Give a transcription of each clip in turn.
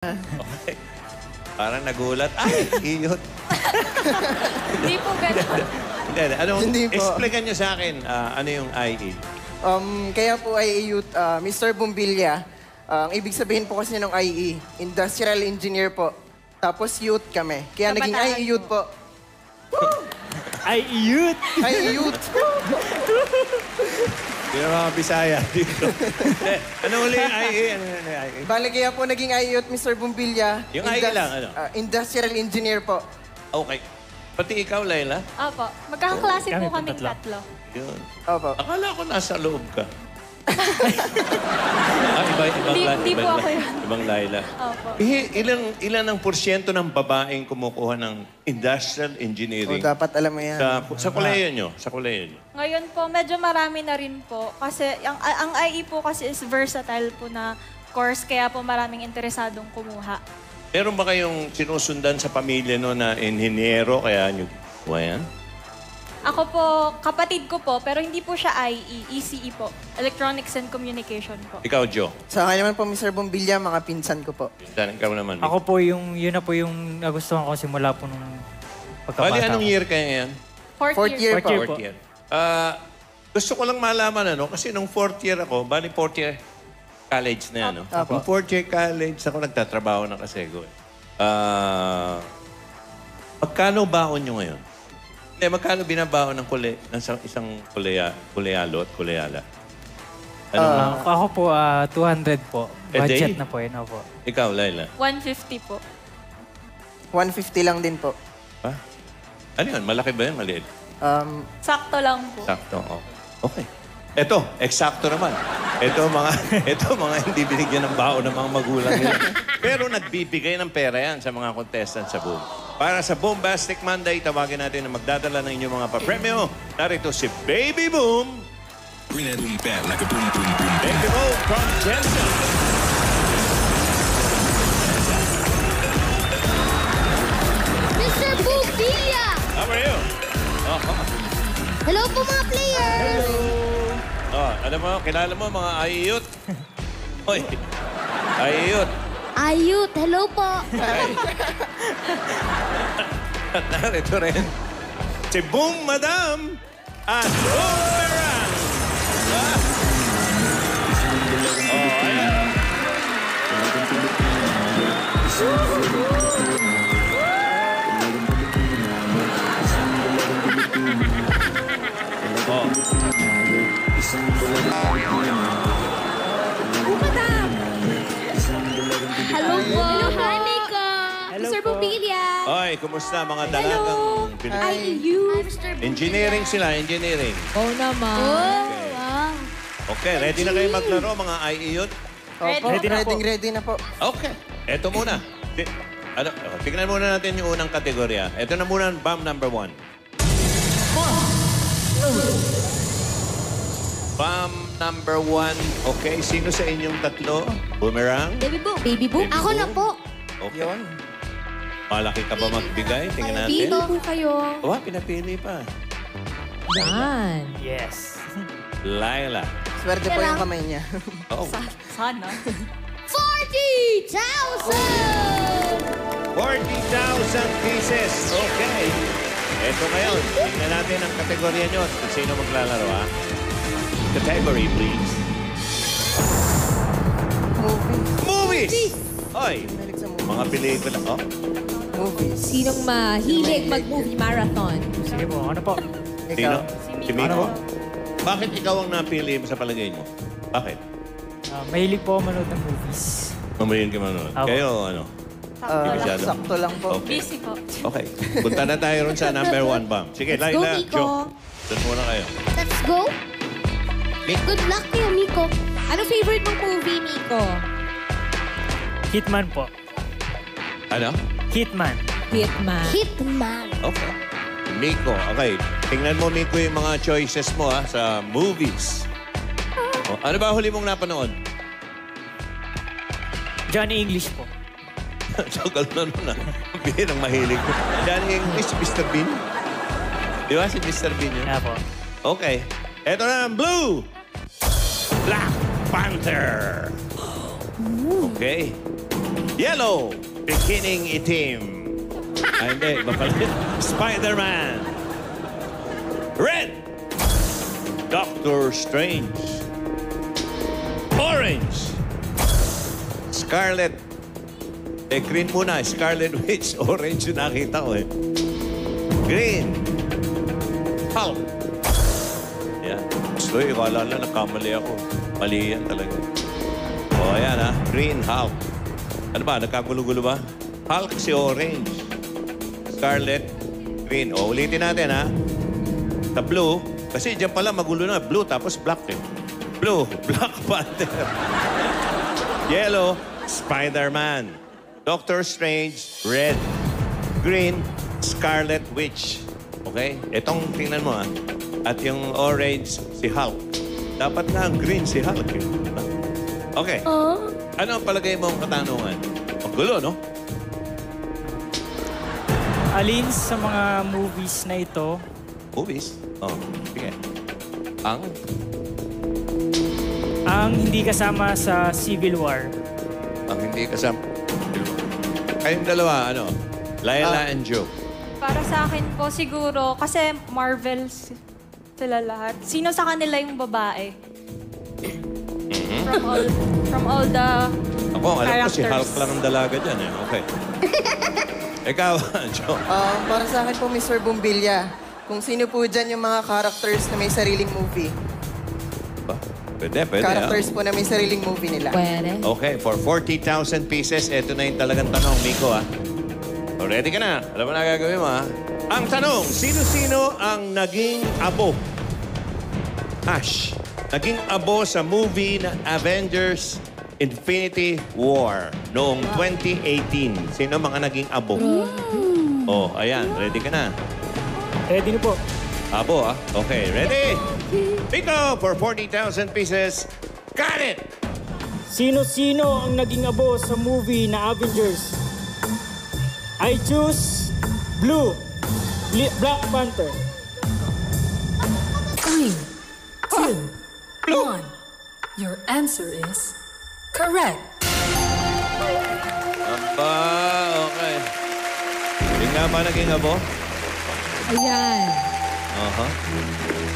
Okay. Parang nagulat. Ay, iyot. Hindi po ganun. Hindi. Anong, Hindi po. explican nyo sa akin, ano yung IE? Kaya po IE Youth, Mr. Bumbilya, ang ibig sabihin po kasi ng IE, Industrial Engineer po. Tapos youth kami. Kaya naging Kabataan IE Youth po. Ay, youth! IE Youth. Hindi na mga Bisaya dito. Ano uli yung IE? Ano yung IE? Bale kaya po naging IE Youth, Mr. Bumbilya. Yung IE lang, ano? Industrial Engineer po. Okay. Pati ikaw, Layla? Opo. Magkakaklase Kami po po kaming tatlo. tatlo. Yun. Opo. Akala ko nasa loob ka. Ibang Hindi po ako yun. Ibang Layla. Opo. Ilan ang porsyento ng babaeng kumukuha ng industrial O, engineering dapat alam mo yan. sa kuleyo nyo? Sa kuleyo nyo? Ngayon po, medyo marami na rin po. Kasi ang IE po kasi is versatile po na course. Kaya po maraming interesadong kumuha. Meron ba kayong sinusundan sa pamilya no na inhinyero kaya nyo kuha yan? Ako po, kapatid ko po, pero hindi po siya IE, ECE po. Electronics and Communication po. Ikaw, Joe. Sa akin naman po, Mr. Bumbilya, mga pinsan ko po. Saan ikaw naman? Ako po yun na po yung nagustuhan ko simula po nung pagkabata Bali, ko. anong year kayo ngayon? Fourth year. Fourth year po. Fourth year. Gusto ko lang malaman, ano, kasi nung fourth year ako, bali fourth year college na yan, no? Apo. Nung fourth year college, ako nagtatrabaho ng Kasego. Magkano baon nyo ngayon? Magkano binabaon ng isang kuleyalo at kuleyala? Ano? Ako po, 200 po. A day? Budget na po yun. Opo. Ikaw, Laila? 150 po. 150 lang din po. Ha? Ano yun? Malaki ba yun? Maliit? Sakto lang po. Sakto. Oh. Okay. Ito, eksakto naman. Ito mga hindi binigyan ng baon ng mga magulang nila. Pero nagbibigay ng pera yan sa mga contestants sa Boom. Para sa Boombastic Monday, tawagin natin na magdadala ng inyong mga papremyo. Narito si Baby Boom. Bring that boom back like a boom, boom, boom. Baby Boom from Jensen. Mr. Bubilla! How are you? Hello po mga players! Alam mo, kilala mo mga ayiyot? Hoy, ayiyot. Ayut, hello po! At narito rin, si Boom Madam at Boomerang. Ayan. Hello po! Hi, Mika! Mr. Bubilla! Oy, kumusta mga dalagang Pilipino? Ayut! Mr. Engineering sila, engineering. Oh naman! Oh, wow! Okay, ready na kayo maglaro mga IEYOT? Opo, Ready na po. ready na po. Okay, eto muna. Tignan muna natin yung unang kategorya. Ito na muna ang bomb number 1. Bomb number 1. Okay, sino sa inyong tatlo? Boomerang? Baby Boom! Baby Boom? Baby Ako na Boom? po! Okay. Yun. Malaki ka ba magbigay? Tingnan natin. Pili po kayo. Oh, pinapili pa. Yan! Yes. Laila. Swerte po yung kamay niya. Oh. Sana. 40,000! 40,000 pieces. Okay. Ito ngayon. Tingnan natin ang kategorya nyo. Kung sino maglalaro, ha? Category, please. Movies! Oy, Mahilig sa movie. mga pelikula. Oh, Movies. Sinong mahilig mag-movie marathon? Sige po, ano po? sino? Ikaw. Si Miko? Bakit ikaw ang napili mo sa palagay mo? Bakit? Mahilig po ako manood ng movies. Mamayin ka manood. Ako. Kayo, ano? Masyado? Sakto lang po. Okay. Busy po. Okay. Punta na tayo ron sa number 1 bomb. Sige, Let's go, Laila, Miko. Joe. Doon muna kayo. Let's go! Good luck kayo, Miko! Ano favorite mong movie, Miko? Hitman po. Ano? Hitman. Hitman. Hitman. Okay. Miko. Okay. Tingnan mo, Miko, yung mga choices mo, ha, sa movies. Oh, ano ba huli mong napanood? Johnny English po. Tagal na nun, ha. Bihirang mahilig ko. Johnny English, Mr. Bean. Di ba si Mr. Bean yun? Kaya po. Okay. Eto na ang blue. Black Panther. Okay. Yellow, bikining itim. Ay, hindi. Iba pala yun. Spider-Man. Red, Doctor Strange. Orange, Scarlet. Green muna. Scarlet Witch. Orange yung nakita ko eh. Green, Hulk. Yan. Gusto eh. Kala lang nagkamali ako. Mali yan talaga. O, ayan ha. Green, Hulk. Ano ba? Nagkagulo-gulo ba? Hulk si Orange. Scarlet, Green. O, ulitin natin ha. Sa blue, kasi dyan pala magulo na. Blue tapos black eh. Blue, Black Panther. Yellow, Spider-Man. Doctor Strange, red. Green, Scarlet Witch. Okay? Itong tingnan mo At yung orange, si Hulk. Dapat nga ang green si Hulk eh. Okay. Ano ang palagay mo ang katanungan? Ang gulo, no? Alin sa mga movies na ito Movies? Oh, sige. ang hindi kasama sa Civil War? Ang hindi kasama. Kayong dalawa, ano? Laila and Joe. Para sa akin po siguro, kasi Marvel sila lahat. Sino sa kanila yung babae? From all the Ako, alam ko si characters. Hulk lang ang dalaga dyan eh. Okay. Ikaw, Joe. Para sa akin po, Mr. Bumbilya, kung sino po dyan yung mga characters na may sariling movie. Ba? Pwede. Characters po na may sariling movie nila. Pwede. Okay, for 40,000 pieces, ito na yung talagang tanong, Miko, So, ready ka na? Alam mo na gagawin mo, Ang tanong, sino-sino ang naging abo? Ash, naging abo sa movie na Avengers Infinity War noong 2018. Sino mga naging abo? Oh, ayan. Ready ka na? Ready na po. Abo, Okay, ready? Miko, for 40,000 pieces, got it! Sino-sino ang naging abo sa movie na Avengers? I choose blue. Black Panther. 3, 2, 1. Your answer is correct. Aba, okay. Hindi nga ba naging abo? Ayan. Aha.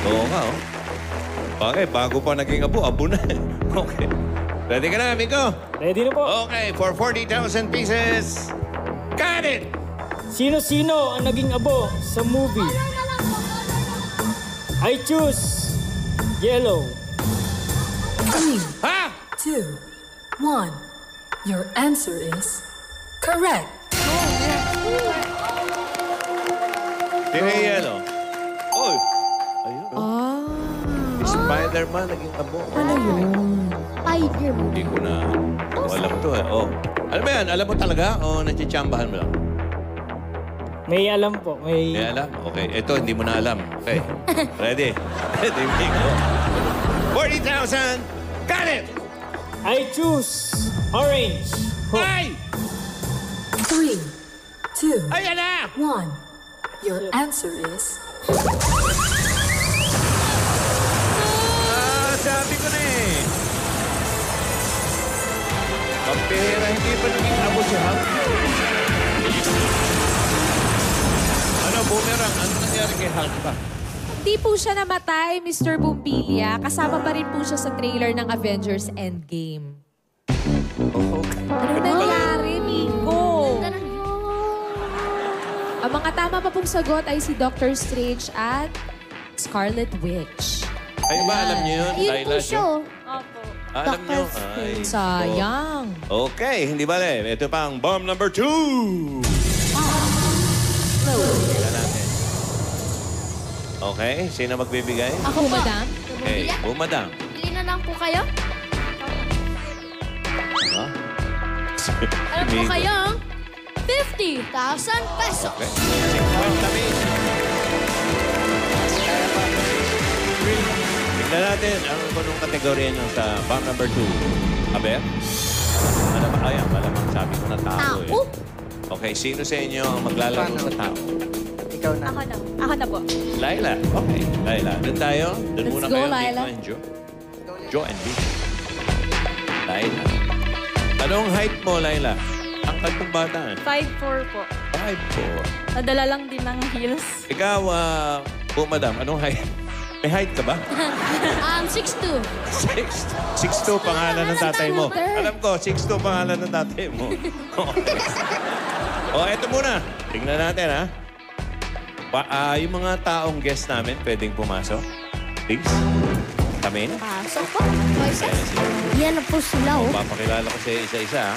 Oo nga, Okay, bago pa naging abo na. Okay. Ready ka na, Miko? Ready na po. Okay, for 40,000 pieces, got it! Sino-sino ang naging abo sa movie? I choose yellow. 3, Ha? 2, 1. Your answer is correct. Sino yung yellow? Oy! Ayun, Spider-Man naging abo. Ano yun? Spider-Man. Hindi ko na alam to Ano ba yan? Alam mo talaga o natsitsambahan mo lang? May alam po. May alam? Okay. Ito, hindi mo na alam. Okay. Ready? Ready, Miko. 40,000! Got it! I choose orange. Ay! 3, 2, Ayan na! 1. Your answer is Sabi ko na eh. Kampira, hindi pa naging abo si Hulk. Ano, Boomerang? Ano nangyari kay Hulk ba? Hindi po siya namatay, Mr. Bumbilya. Kasama pa rin po siya sa trailer ng Avengers Endgame. Ano nangyari, Nico? Ang mga tama pa pong sagot ay si Doctor Strange at Scarlet Witch. Ay ba, alam niyo yun? Ayun Laila, po siya. Joe? Opo. Alam niyo? Ay, Sayang. Okay, hindi bale. Ito pa ang bomb number 2. Tingnan natin. Okay, sino magbibigay? Ako po. Madam? Okay, Bumadang. Bili na lang po kayo. Ha? Alam po kayo, 50,000 pesos. Okay. 50 mil. Tignan natin ang punong kategorya nyo sa bomb number 2. Aber? Ayan, malamang sabi ko na tao eh. Tao? Okay, sino sa inyo ang maglalaro sa tao? Ikaw na. Ako na po. Laila. Okay, Laila. Doon tayo. Doon Let's muna go, kayo, Laila. Nico and Joe. Joe and Vic. Laila. Anong height mo, Laila? Ang kantong bata. 5'4" po. 5'4". Nadala lang din ng heels. Ikaw, madam, anong height? May height ka ba? 6'2". 6'2", pangalan ng tatay mo. Alam ko, 6'2", pangalan ng tatay mo. Okay. Eto muna. Tingnan natin, ha? Yung mga taong guest namin, pwedeng pumasok. Please. Kami. Pasok po. Yan na po sila, oh. Papakilala ko sa isa-isa, ha?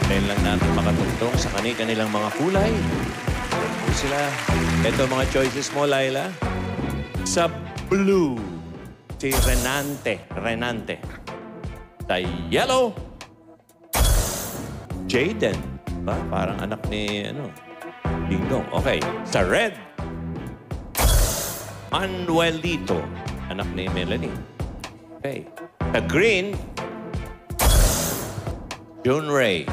Dahil lang natin makatugtong sa kanilang mga kulay. Sila. Ito mga choices mo, Laila. Sa blue, si Renante. Sa yellow, Jaden. Parang anak ni, Dingdong. Okay. Sa red, Manuelito. Anak ni Melanie. Okay. Sa green, June Ray.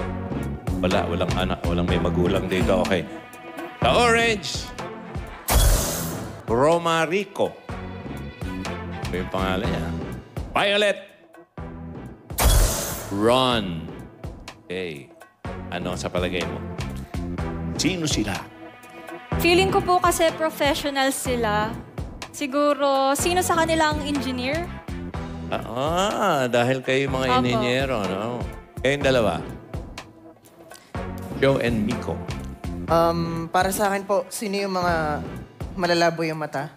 Walang anak, walang may magulang dito. Okay. Sa orange, Romarico. Ito yung pangalan niya. Violet, Ron. Okay. Ano sa palagay mo? Sino sila? Feeling ko po kasi professional sila. Siguro, sino sa kanila ang engineer? Dahil kayo mga Opo. ininyero, no? Kayong dalawa. Joe and Miko. Para sa akin po, sino yung mga malalabo yung mata?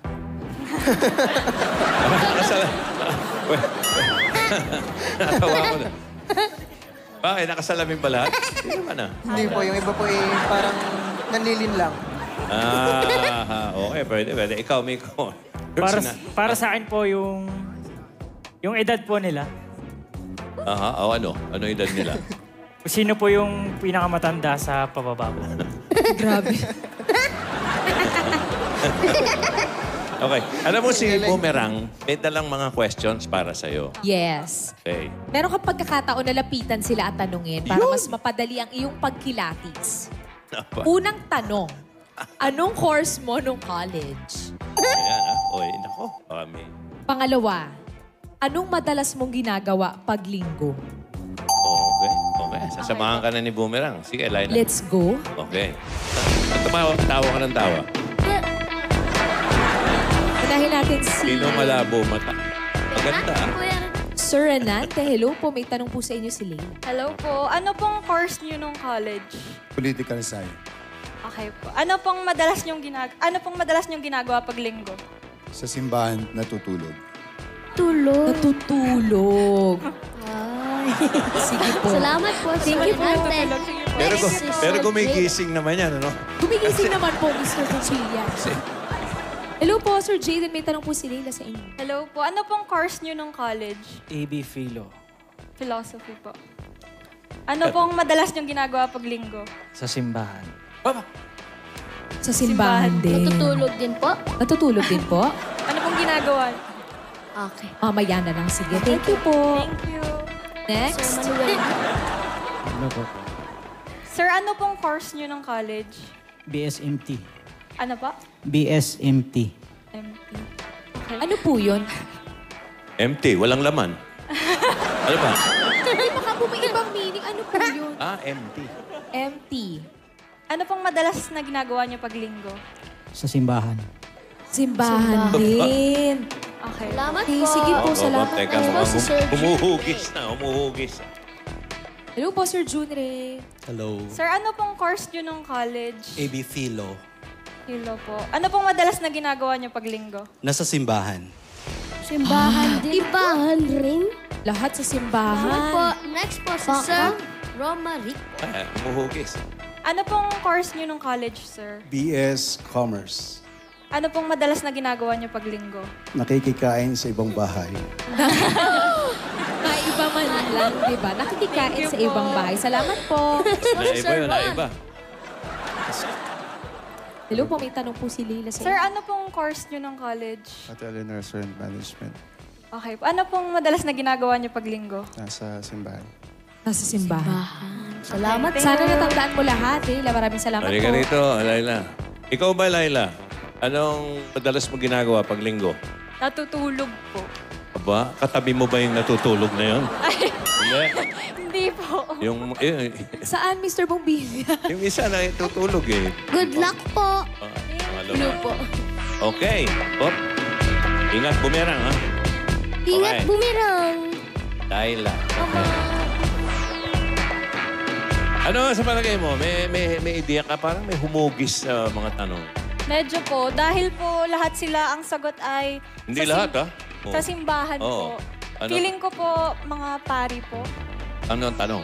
Natawa ko na. Bakit? Nakasalamin ba lahat? Hindi naman Hindi po, yung iba po parang nanlilin lang. Okay. Pwede. Ikaw, Miko. Para sa akin po yung edad po nila. Ano? Ano edad nila? Kung sino po yung pinakamatanda sa pababa po. Grabe. Okay. Alam mo si Boomerang, may dalang mga questions para sa'yo. Yes. Okay. Meron kang pagkakataon na lapitan sila at tanungin para mas mapadali ang iyong pagkilatis. Unang tanong, anong course mo nung college? Ayan, ha? Oy, nako. Pangalawa, anong madalas mong ginagawa pag linggo? Okay. Sasamahan ka na ni Boomerang. Sige, Laila. Let's go. Okay. Tawa ka ng tawa. Unahin natin si Sino malabo mata? Maganda, ah. Sir Renante. Hello po, may tanong po sa inyo si Leila. Hello po. Ano pong course niyo nung college? Political science. Okay po. Ano pong madalas niyong ginagawa pag linggo? Sa simbahan, natutulog. Natutulog. Sige po. Salamat po, Sir Renante. Pero gumigising naman yan, ano? Gumigising naman po, Mr. Cuchilla. Hello po, Sir Jaden. May tanong po si Leila sa inyo. Hello po. Ano pong course niyo nung college? AB Philo. Philosophy po. Ano pong madalas niyong ginagawa pag linggo? Sa simbahan. Sa simbahan din. Natutulog din po. Natutulog din po? Ano pong ginagawa? Okay. Mamaya na lang. Sige. Thank you po. Thank you. Next. Sir Manuel. Ano po? Sir, ano pong course niyo nung college? BSMT. Ano pa? BSMT. MT. Okay. Ano po yun? Empty, walang laman. Ano ba? Hindi, baka po may ibang meaning. Ano po yun? Empty. Empty. Ano pong madalas na ginagawa niyo pag linggo? Sa simbahan. Simbahan din. Okay. Salamat Okay, po. sige po. Salamat Teka, po. mukhang Si Sir G. humuhugis na. Hello po, Sir Junre. Hello. Sir, ano pong course niyo nung college? AB Philo. Hello po. Ano pong madalas na ginagawa niyo pag linggo? Nasa simbahan. Simbahan din. Simbahan rin. Lahat sa Ano simbahan. po? Next po, si Sir Romaric. Humuhugis. Ano pong course niyo nung college, sir? BS Commerce. Ano pong madalas na ginagawa niyo pag linggo? Nakikikain sa ibang bahay. Maiba man lang, di ba? Nakikikain Thank you sa po. ibang bahay. Salamat po. Naiba yun, naiba. Hello po, may tanong po si Leila sa Sir, inyo. ano pong course niyo nung college? Hotel and Restaurant Management. Okay po. Ano pong madalas na ginagawa niyo pag linggo? Nasa simbahan. Nasa simbahan. Salamat. Sana natandaan mo lahat, Leila. Maraming salamat Halika po. rito, Laila. Ikaw ba, Laila? Anong madalas mo ginagawa pag linggo? Natutulog po. Aba, katabi mo ba yung natutulog na yun? Hindi. Hindi po. Saan, Mr. Bumbilya? Yung isa na tutulog eh. Good luck po. Blue po. Okay. Op. Ingat, bumerang ha. Ingat Okay. bumirang. Laila. Okay. Ano sa palagay mo? May idea ka? Parang may humugis sa mga tanong. Medyo po. Dahil po lahat sila ang sagot ay... Hindi sa lahat ha? Oh. Sa simbahan Oo. po. Ano? Feeling ko po mga pari po. Ano ang tanong?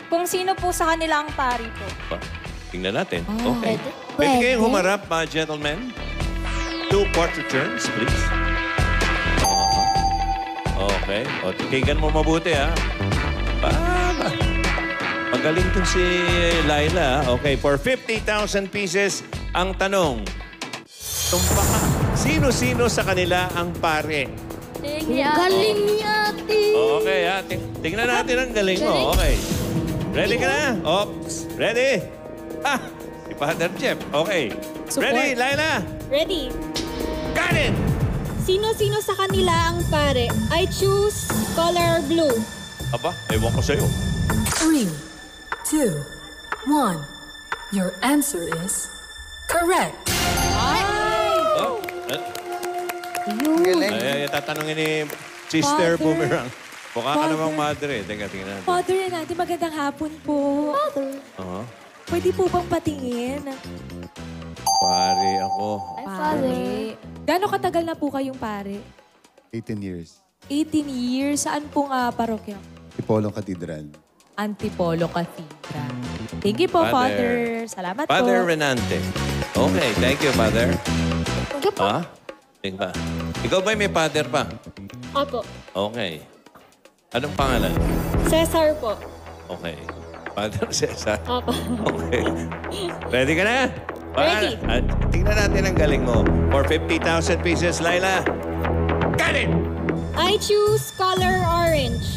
Kung sino po sa kanila ang pari po. Tingnan natin. Oh, Okay. Pwede pwede. kayong humarap, mga gentlemen. 2 quarter turns, please. Okay. O, tikigan mo mabuti, ha? Magaling tong si Laila. Okay, for 50,000 pieces, ang tanong, tumpaka, sino-sino sa kanila ang pare? Galing ni ate. Okay, ha? Tingnan natin ang galing mo. Okay. Ready ka na? Oops. Ready? Si Father Jeff. Okay. Support. Ready, Laila? Ready? Got it! Sino-sino sa kanila ang pare? I choose color blue. Aba, ewan ko sa'yo. 3, 2, 1. Your answer is correct. Oh, Galing. ay, tatanungin ni Sister Father. Boomerang. Mukha ka Father. namang madre. Teka, tingnan natin. Father natin, magandang hapon po. Oo. Pwede po bang patingin? Pare ako. Pare. Gano'ng katagal na po kayong pare? 18 years. 18 years. Saan pong parokya? Ipolong Cathedral. Antipolo Cathedral. Thank you po, Father. Father. Salamat Father po. Renante. Okay, thank you, Father. Thank you po. Ha? Tingba. Ikaw ba'y may father pa? Opo. Okay. Anong pangalan? Cesar po. Okay. Father Cesar. Opo. Okay. Ready ka na? Ready. At tingnan natin ang galing mo. For 50,000 pieces, Laila. Got it! I choose color orange.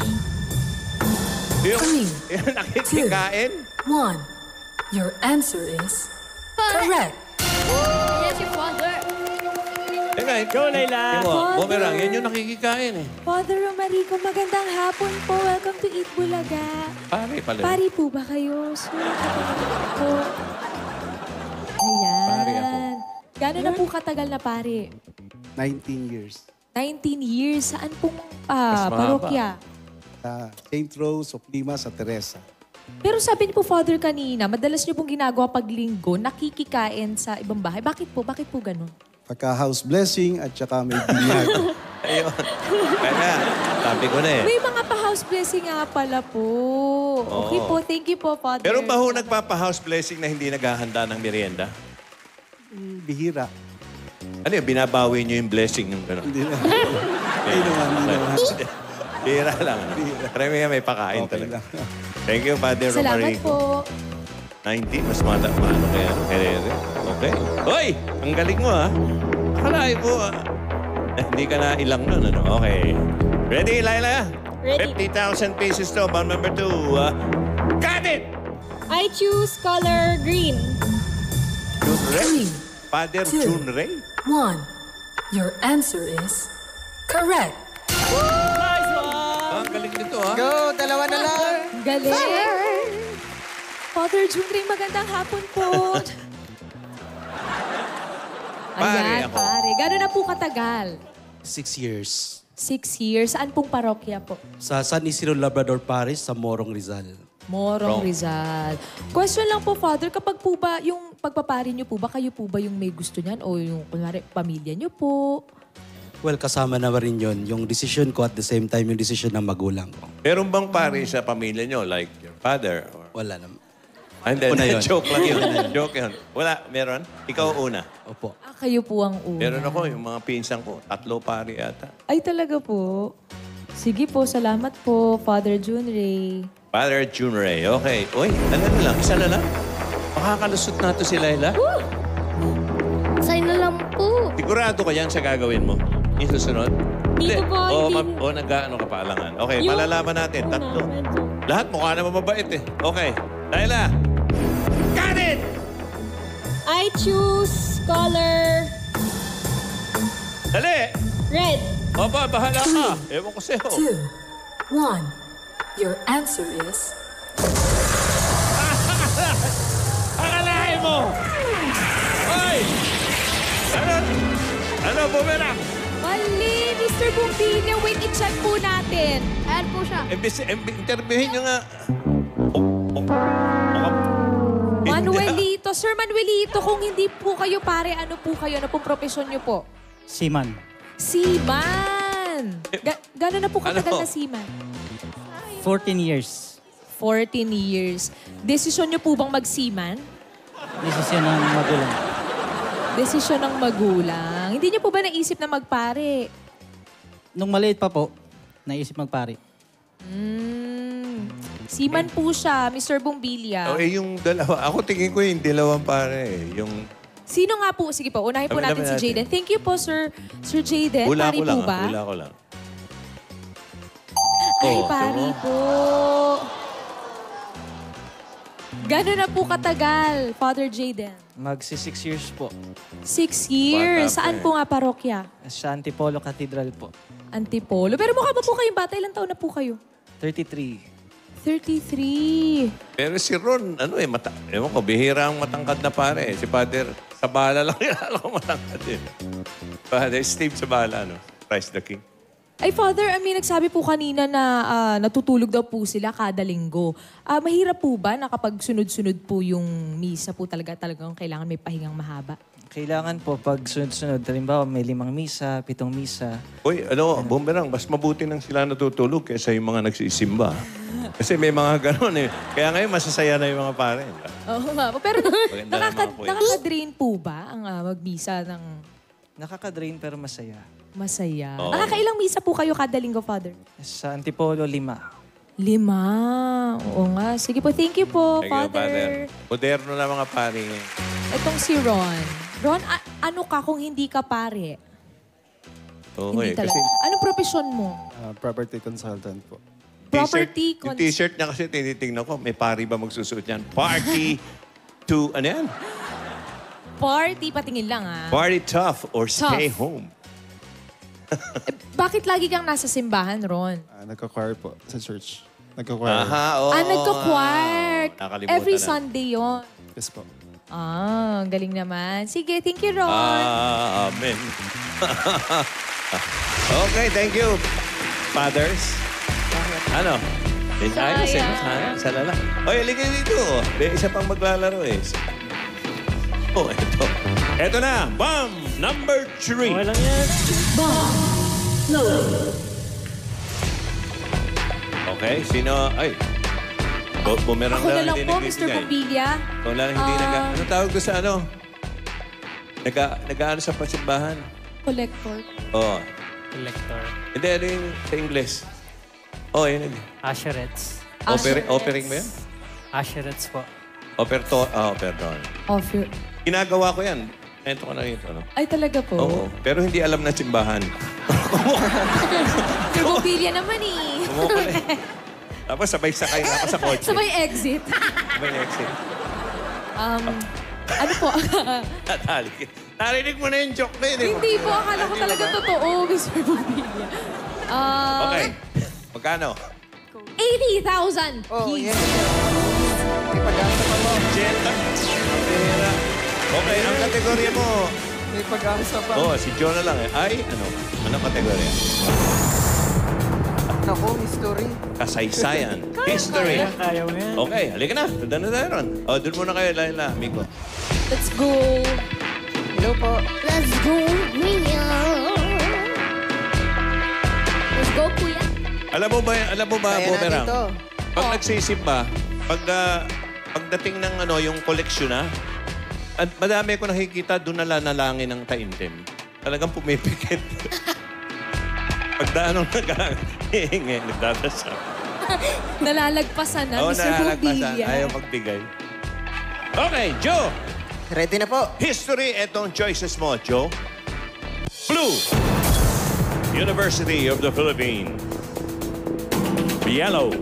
Yung nakikikain? 1. Your answer is correct. Yes, your father. Teka, Go, Laila. Boomerang, yan yung nakikikain eh. Father Romarico, magandang hapon po. Welcome to Eat Bulaga. Pare pala. Pari po ba kayo? Sir, po. Ayan. Pari ako. Gano'n na po katagal na pare? 19 years. 19 years. Saan pong mahaba. parokya? Sa St. Rose of Lima, sa Teresa. Pero sabi niyo po, Father, kanina, madalas niyo pong ginagawa pag linggo, nakikikain sa ibang bahay. Bakit po? Bakit po ganun? Pagka-house blessing at saka may binyag. Ayun. Kaya, sabi ko na eh. May mga pa-house blessing nga pala po. Okay po, thank you po, Father. Pero ba ho nagpapa-house blessing na hindi naghahanda ng merienda? Bihira. Ano yun, binabawi niyo yung blessing ng gano'n? Hindi na. Hindi naman. Bihira lang. Pero may pakain Okay talaga. lang. Thank you, Father Salamat Romarico. po. 19, mas maano kaya, Herere. Okay. Hoy! Ang galing mo, ha? Akalain ko, hindi ka na ilang nun, ano? Okay. Ready, Laila? Ready. 50,000 pieces to. Bound number 2. Got it! I choose color green. Junrey? Father Two. Junrey? 1. Your answer is correct. Ang galing nito, ha? Go, dalawa na lang. Galing. Father Junri, magandang hapon po. Pare Ayan, ako. pare. Gano'n na po katagal? 6 years. 6 years. Saan pong parokya po? Sa San Isidro Labrador Parish sa Morong Rizal. Morong Wrong. Rizal. Question lang po, Father, kapag po ba, yung pagpapari niyo po ba, kayo po ba yung may gusto niyan o yung, kunwari, pamilya niyo po? Well, kasama na rin yun. Yung decision ko at the same time yung decision ng magulang ko. Meron bang pare sa pamilya nyo? Like your father? Or... Wala naman. Hindi, Una yun. joke lang yun. Joke yun. Wala, meron? Ikaw una. Opo. Kayo po ang una. Meron ako, yung mga pinsan ko, 3 pare ata. Ay, talaga po. Sige po, salamat po, Father Junri. Father Junrey. Okay. Uy, ano na lang? Isa na lang? Makakalusot na to si Laila? Sign na lang po. Sigurado ka yan sa gagawin mo? Yung susunod? Dito po, hindi. nag-ano ka pa alangan. Okay, malalaman natin. 3. Lahat mukha naman mabait eh. Okay. Laila! Got it! I choose color Dali! red. Opa, bahala ka. Ewan ko sa'yo. 2. 1. Your answer is Akalain mo! Hoy! Ano, Boomerang? Mali, Mr. Bumbilya. Wait, i-check po natin. Ayan po siya. Interviewin nyo nga. Manuelito. Sir Manuelito, kung hindi po kayo pare, ano po kayo? Ano pong profesyon nyo po? Seaman. Seaman. Gano'n na po katagal Ano? na seaman? 14 years. 14 years. Desisyon nyo po bang mag-seaman? Desisyon ng magulang. Desisyon ng magulang. Hindi nyo po ba naisip na magpare? Nung maliit pa po, naisip magpare. Seaman po siya, Mr. Bumbilya. Yung dalawa. Ako tingin ko yung dalawang pare. Yung... Sino nga po? Sige po, unahin po natin Alamin si natin. Jaden. Thank you po, Sir Jaden. Hula Pari ko lang. po ba? Hula ko lang. Ay, Oo, pari tama. po. Gano'n na po katagal, Father Jaden? Magsi 6 years po. 6 years. Bata pa Saan eh. po nga parokya? Sa Antipolo Cathedral po. Antipolo. Pero mukha ba po kayong bata? Ilang taon na po kayo? 33. 33. Pero si Ron, ewan ko, bihira ang matangkad na pare. Si Father, sa bala lang kilala ko matangkad eh. Father Steve sa bala, Christ the King. Ay, Father, nagsabi po kanina na natutulog daw po sila kada linggo. Mahirap po ba na kapag sunod-sunod po yung misa po talagang kailangan may pahingang mahaba? Kailangan po pag sunod-sunod. Halimbawa, may 5 misa, 7 misa. Uy, Boomerang, mas mabuti nang sila natutulog kaysa yung mga nagsisimba. Kasi may mga ganon eh. Kaya ngayon, masasaya na yung mga pare. Oo nga po. Pero Maganda naman po yun. nakaka-drain po ba ang magmisa ng Nakaka-drain pero masaya. masaya? Oo. Nakakailang misa po kayo kada linggo, Father? Sa Antipolo, 5. 5. Oo nga. Sige po, thank you po, Thank you, Father. Moderno na mga pare ngayon. Itong si Ron. Ron, ano ka kung hindi ka pare? Oo, Hindi talaga. kasi Anong profesyon mo? Property consultant po. Property yung t-shirt niya kasi tinitingnan ko, may pari ba magsusuot yan? Party to, ano yan? Party, patingin lang ah. Party tough or stay Tough. home. Bakit lagi kang nasa simbahan, Ron? Nagka-choir po sa church. Nagka-choir. Aha, oo. Nagka-choir. Nakalimutan Every na. Sunday yon. Yes po. Ang galing naman. Sige, thank you, Ron. Amen. Okay, thank you, fathers. Ano? Ayos eh, no? Sa lala. Oy, halika dito. May isa pang maglalaro eh. Oh, eto. Eto na, bomb number 3. Okay lang yan. Okay, sino? Ay, bumerang Ako na lang hindi po, Mr. nagbibigay. Bumbilya. Ikaw lang hindi ano tawag doon sa ano? Nag-ano sa pasimbahan? Collector. Oo. Collector. Hindi, ano yung sa English? Oh, yun. Asherets. Offering ba yan? Asherets po. Perdon. Offer. Ginagawa ko yan. Ito ko na ito. Ano? Ay, talaga po? Oo. Pero hindi alam na simbahan. Mr. Bumbilya naman eh. Tapos sabay sakay na ako sa kotse. Sabay exit. Sabay exit. Ano po? Natali. Narinig mo na yung joke na yun. eh. Hindi po, akala ko talaga totoo, Mr. Bumbilya. Okay. Magkano? 80,000. Oh, Please. yes. May pag-asa pa po. Jetta. Pera. Okay, ang kategorya mo. May pag-asa pa. Oh, si Joe na lang eh. Ay, ano? Anong kategorya? Naku, history. Kasaysayan. History. Kaya mo yan. Okay, halika na. Tanda na tayo ron. O, doon muna kayo, Laila, amigo. Let's go. Hello po. Let's go, Mia. Let's go, kuya. Alam mo ba, Kaya Boomerang? natin to. Pag nagsisimba, pagdating ng yung koleksyon na, at madami ko nakikita doon nalanalangin ng taimtim. Talagang pumipikit. Pagdaan ng nag-hihingi, nagdadasal. Nalalagpasan na, Oo, Mr. nalalagpasan. Bumbilya. Ayaw magbigay. Okay, Joe. Ready na po. History, etong choices mo, Joe. Blue. University of the Philippines. Yellow.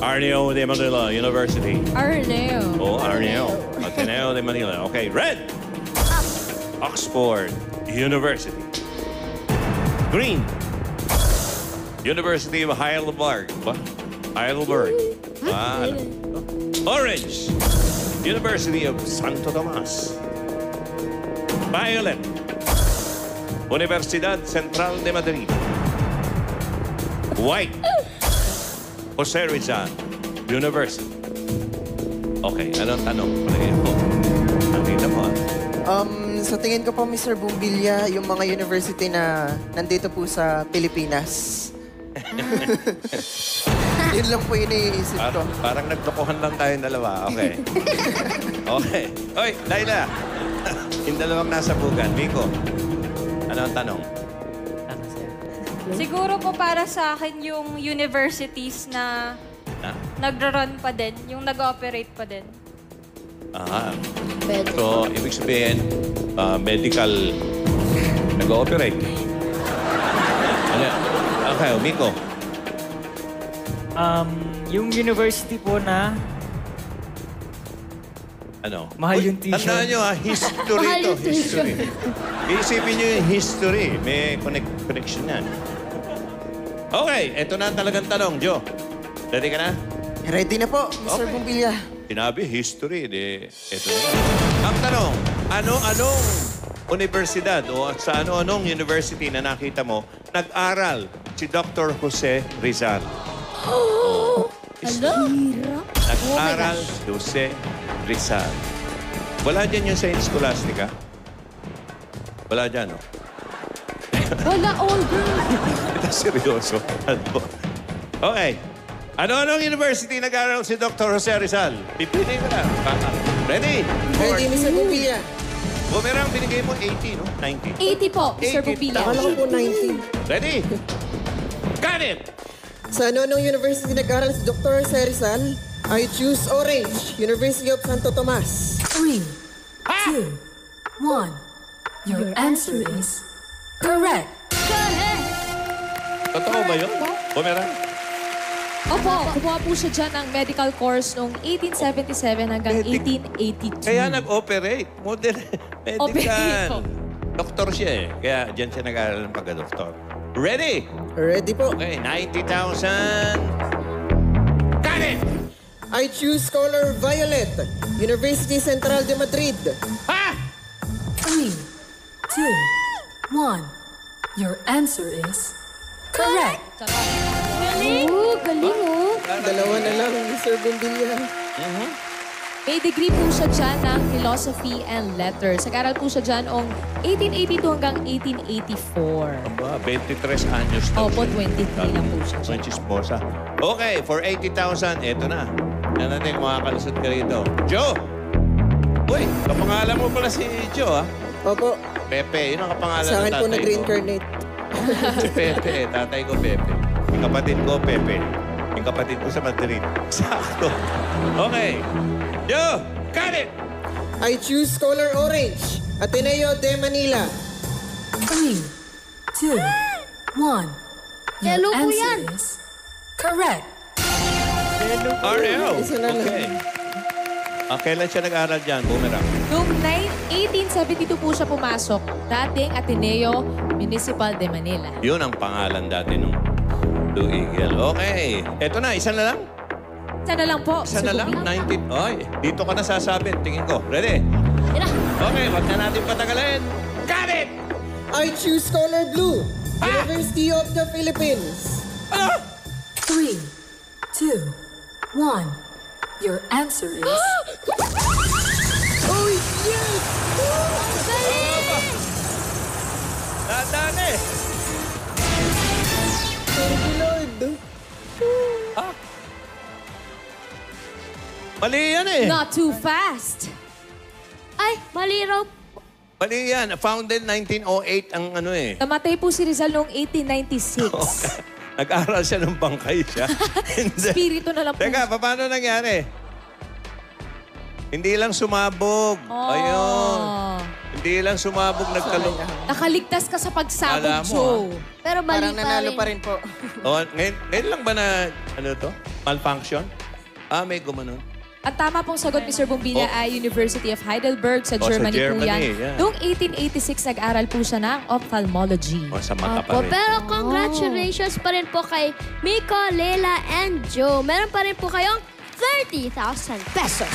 Arneo de Manila University. Arneo. Oh, Arneo. Ateneo de Manila. Okay, red. Oxford University. Green. University of Heidelberg. What? Heidelberg. Orange. University of Santo Tomas. Violet. Universidad Central de Madrid. White. Jose Rizal University. Okay, anong tanong? Palagay mo. Nakita mo, Sa tingin ko po, Mr. Bumbilya, yung mga university na nandito po sa Pilipinas. Yun lang po iniisip ko. Parang naglokohan lang tayong dalawa. Okay. Okay. Oy, Laila. Yung dalawang nasa bugan. Miko, ano ang tanong? Siguro po para sa akin yung universities na nagro-run pa din, yung nag-ooperate pa din. Aha. So, ibig sabihin, medical nag-ooperate. Ano? Okay, Miko. Yung university po na Ano? mahal yung t-shirt. Tandaan nyo history Mahal to. yung t-shirt. History. Iisipin nyo yung history. May connection yan. Okay, eto na ang talagang tanong, Jo. Ready ka na? Ready na po, Mr. Bumbilya. Sinabi, history. Eto na. Ang tanong, anong universidad o sa anong university na nakita mo nag-aral si Dr. Jose Rizal? Nag-aral si Jose Rizal. Wala dyan yung Saint Scholastica? Wala dyan, no? Wala, all girl. Ito seryoso. Ano? Okay. Anong university nag-aral si Dr. Jose Rizal? Pipili ko na. Ready? Ready, Mr. Bumbilya. Bumerang binigay mo 80, no? 90. 80 po, Mr. 80. Pupila. Akala ko po 90. Ready? Got it! Sa anong university nag-aral si Dr. Jose Rizal? I choose Orange, University of Santo Tomas. 3, 2, 1. Your answer is correct. Totoo ba yun? Bumerang? Opo, kumuha po siya dyan ng medical course noong 1877 hanggang 1882. Kaya nag-operate. Medical. Operate. Doktor siya eh. Kaya dyan siya nag-aaral ng pagka-doktor. Ready? Ready po. Okay, 90,000. Got it! I choose color violet, University Central de Madrid. Ha! 3, 2, 1. Your answer is correct. Galing! Galing, oh. Dalawa na lang, Mr. Bumbilya. May degree po siya dyan ng Philosophy and Letters. Nag-aral po siya dyan noong 1882 hanggang 1884. Ba, 23 anyos na. Opo, 23 lang po siya. Sa chismosa. Okay, for 80,000, eto na. Yan natin kung makakalusot ka rito. Joe! Uy, kapangalan mo pala si Joe, ha? Opo, Pepe, yun ang kapangalan sa ng akin po tatay ko. nag-reincarnate. Si Pepe, tatay ko Pepe. Yung kapatid ko, Pepe. Yung kapatid ko sa Madrid. Sakto. Okay. Joe, got it! I choose color orange, Ateneo de Manila. 3, 2, 1. Your Yellow po answer yan. is correct. RL. Isa na lang. Okay. Kailan siya nag-aral dyan? Bumerang. Noong 1872 po siya pumasok, dating Ateneo Municipal de Manila. Yun ang pangalan dati nung Blue Eagle. Okay. Eto na, isa na lang. Isa na lang po. Isa Sir na lang. Pupila. 19. Oy, dito ka na sasabi. Tingin ko. Ready? Okay, wag na natin patagalin. Got it! I choose color blue, University of the Philippines. 3, 2, 1. Your answer is Oh, yes! Tandaan eh. Thank you, Lord. Mali yan eh. Not too fast. Ay, mali raw. Mali yan. Founded 1908 ang ano eh. Namatay po si Rizal noong 1896. Nag-aral siya ng bangkay siya. Hindi. Spirito na lang po. Teka, paano nangyari? Hindi lang sumabog. Oh. Ayun. Hindi lang sumabog, nagkalong. Nakaligtas ka sa pagsabog, Alam mo, Joe. Pero mali Parang nanalo pa rin po. Oh, ngayon lang ba na, ano to? Malfunction? May gumanon. Ang tama pong sagot, Mr. Bumbilla, ay University of Heidelberg sa sa Germany, po Germany, yan. yeah. Noong 1886, nag-aral po siya ng ophthalmology. O, sa mata pa Opo, rin. pero congratulations pa rin po kay Miko, Leila, and Joe. Meron pa rin po kayong 30,000 pesos.